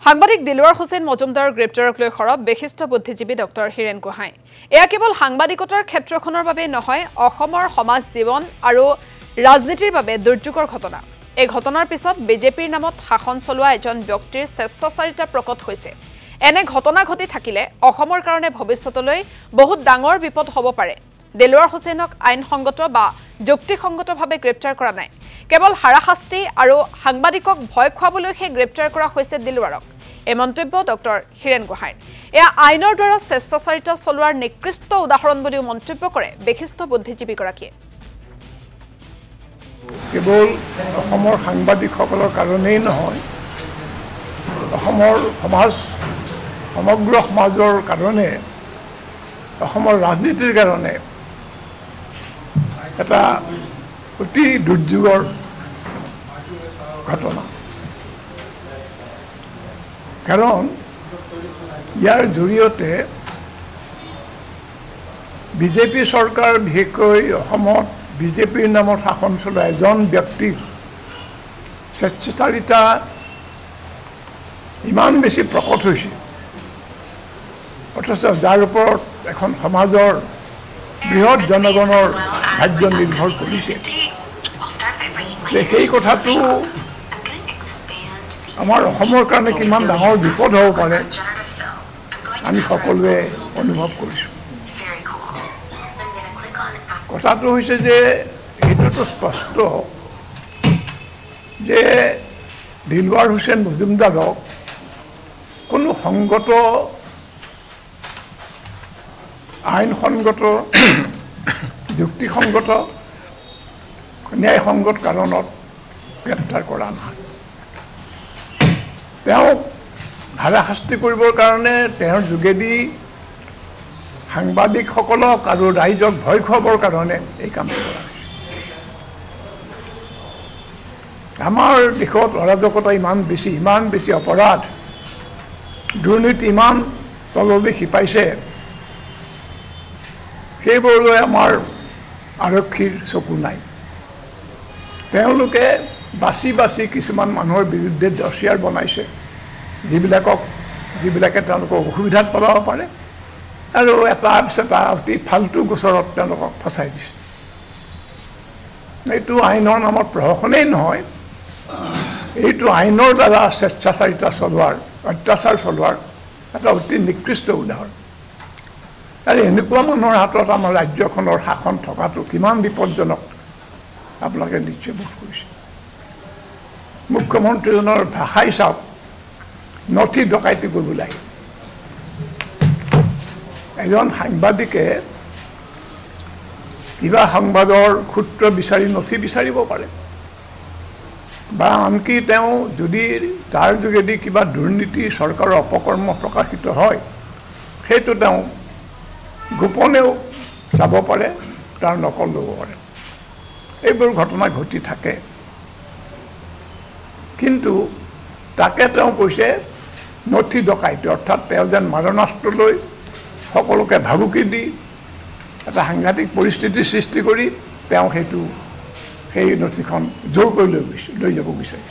সাংবাদিক দিলৱাৰ হুছেইন মজুমদাৰ গ্ৰেপ্তাৰক লৈ খৰব বিশিষ্ট বুদ্ধিজীৱী ডক্টৰ হিৰেন গোহাঁই এয়া কেৱল সাংবাদিকতাৰ ক্ষেত্ৰখনৰ বাবে নহয় অসমৰ সমাজ জীৱন আৰু ৰাজনীতিৰ বাবে দুৰ্যোগৰ ঘটনা এই ঘটনাৰ পিছত বিজেপিৰ নামত শাসন চলোৱা এজন ব্যক্তিৰ স্বেচ্ছাচাৰিতা প্ৰকট হৈছে এনে ঘটনা ঘটি থাকিলে অসমৰ কাৰণে ভৱিষ্যতলৈ বহুত ডাঙৰ বিপদ হ'ব পাৰে দিলৱাৰ হুছেইনক আইনসংগত বা যুক্তিসংগতভাৱে গ্ৰেপ্তাৰ কৰা নাই কেৱল হাৰাশাস্তি আৰু সাংবাদিকক ভয় খুৱাবলৈহে গ্ৰেপ্তাৰ কৰা হৈছে দিলৱাৰক এই মন্তব্য ডক্টৰ হিৰেন গোহাঁইৰ এয়া আইনৰ দ্বাৰা স্বেচ্ছাচাৰিতা চলোৱাৰ নিকৃষ্ট উদাহৰণ বুলিও মন্তব্য কৰে বিশিষ্ট বুদ্ধিজীৱীগৰাকীয়ে কেৱল অসমৰ সাংবাদিকসকলৰ কাৰণেই নহয় অসমৰ সমাজ সমগ্ৰ সমাজৰ কাৰণে অসমৰ ৰাজনীতিৰ কাৰণে এটা অতি দুৰ্যোগৰ ঘটনা কাৰণ ইয়াৰ জৰিয়তে বিজেপি চৰকাৰ বিশেষকৈ অসমত বিজেপিৰ নামত শাসন চলোৱা এজন ব্যক্তিৰ স্বেচ্ছাচাৰিতা ইমান বেছি প্ৰকট হৈছে অথচ যাৰ ওপৰত এখন সমাজৰ বৃহৎ জনগণৰ ভাগ্য নিৰ্ভৰ কৰিছে যে সেই কথাটো আমাৰ অসমৰ কাৰণে কিমান ডাঙৰ বিপদ হ'ব পাৰে আমি সকলোৱে অনুভৱ কৰিছোঁ কথাটো হৈছে যে এইটোতো স্পষ্ট যে দিলৱাৰ হুছেইন মজুমদাৰক কোনো সংগত আইনসংগত যুক্তিসংগত ন্যায়সংগত কাৰণত গ্ৰেপ্তাৰ কৰা নহয় তেওঁক হাৰাশাস্তি কৰিবৰ কাৰণে তেওঁৰ যোগেদি সাংবাদিকসকলক আৰু ৰাইজক ভয় খুৱাবৰ কাৰণে এই কামটো কৰা হৈছে আমাৰ দেশত অৰাজকতা ইমান বেছি অপৰাধ দুৰ্নীতি ইমান তললৈ শিপাইছে সেইবোৰলৈ আমাৰ আৰক্ষীৰ চকু নাই তেওঁলোকে বাছি কিছুমান মানুহৰ বিৰুদ্ধে ডচিয়াৰ বনাইছে যিবিলাকে তেওঁলোকক অসুবিধাত পেলাব পাৰে আৰু এটা পিছত এটা অতি ফাল্টু গোচৰত তেওঁলোকক ফচাই দিছে এইটো আইনৰ নামত প্ৰশাসনেই নহয় এইটো আইনৰ দ্বাৰা স্বেচ্ছাচাৰিতা চলোৱাৰ অত্যাচাৰ চলোৱাৰ এটা অতি নিকৃষ্ট উদাহৰণ আৰু এনেকুৱা মানুহৰ হাতত আমাৰ ৰাজ্যখনৰ শাসন থকাটো কিমান বিপদজনক আপোনালোকে নিশ্চয় বোধ কৰিছে মুখ্যমন্ত্ৰীজনৰ ভাষাই চাওক নথি ডকাইতি কৰিব লাগে এজন সাংবাদিকে কিবা সংবাদৰ সূত্ৰ বিচাৰি নথি বিচাৰিব পাৰে বা আনকি তেওঁ যদি তাৰ যোগেদি কিবা দুৰ্নীতি চৰকাৰৰ অপকৰ্ম প্ৰকাশিত হয় সেইটো তেওঁ গোপনেও চাব পাৰে তাৰ নকল ল'ব পাৰে এইবোৰ ঘটনা ঘটি থাকে কিন্তু তাকে তেওঁ কৈছে নথি ডকাইতি অৰ্থাৎ তেওঁ যেন মাৰণাস্ত্ৰ লৈ সকলোকে ভাবুকি দি এটা সাংঘাতিক পৰিস্থিতিৰ সৃষ্টি কৰি তেওঁ সেই নথিখন জোৰ কৰি লৈ যাব বিচাৰিছে